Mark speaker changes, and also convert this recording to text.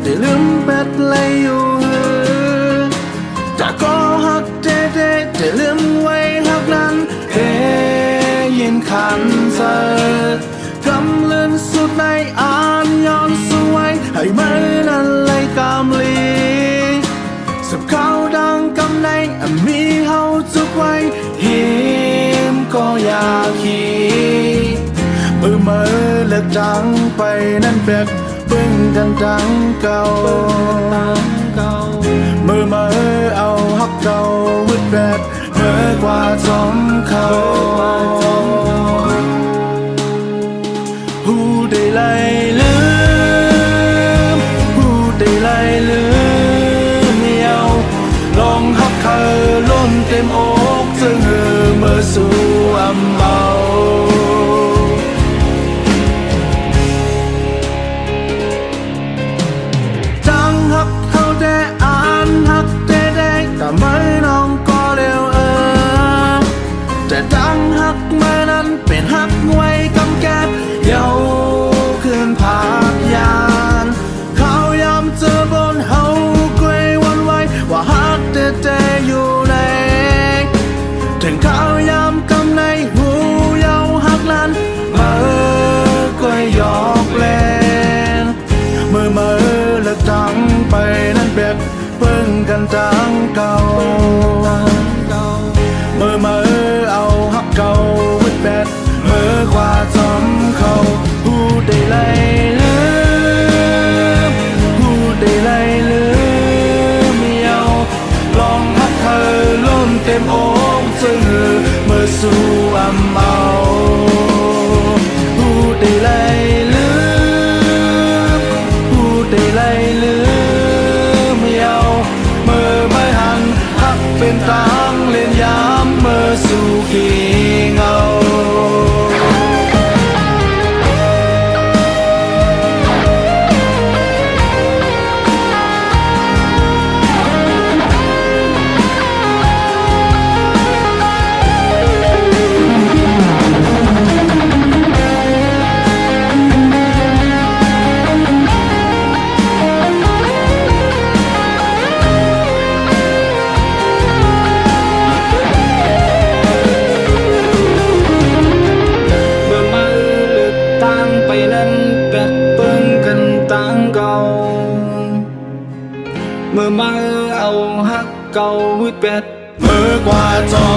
Speaker 1: ได้ลืมเป็ดเลยอยู่แต่ก็หักเด็ดได้ลืมไว้หักนั้นเฮ้ยินขันเสกำเลื่อนสุดในอ่านย้อนสวยให้มือนั้นเลยกำลีสับเขาดังกำในมีเฮาจุกไว้หิมก็อยากขี่มือเลิกจังไปนั่นเบ็ดเบิ่งกันดังเก่ามือเอาฮักเก่าวิดแบดเมื่อกว่าจอมเขาหูได้ไล่ลืมหูได้ไล่ลืมเมียวลองฮักเธอล้นเต็มอกจึงเมื่อสู่อำเบาแต่ไม่น้องก็เร็วแต่ดังหักมานั้นเป็นหักไว้กำแก้บเย้าขึ้นผากยานเขายำเจอบนเฮาเกววันไว้ว่าหักแต่อยู่ในถึงเขายำกำในหูเย้าหักนั้นก็ยอกเล่นเมื่อเลิกดังไปนั้นแบบเบิ่งกันดังเก่าเมื่อเอาฮักเก่าวิดแบดเมื่อกว่าจำเขาหูได้ไล่ลืมหูได้ไล่ลืมเมียวลองฮักเธอล้นเต็มอกจึงเมื่อสู่อำเมาหูได้ไล่ลืมหูได้ไล่ลืมเป็นตังเล่นยามเมื่อสู่ขี้เงาเมื่อเอาฮักเก่าวิดแบดเมื่อกว่าจอ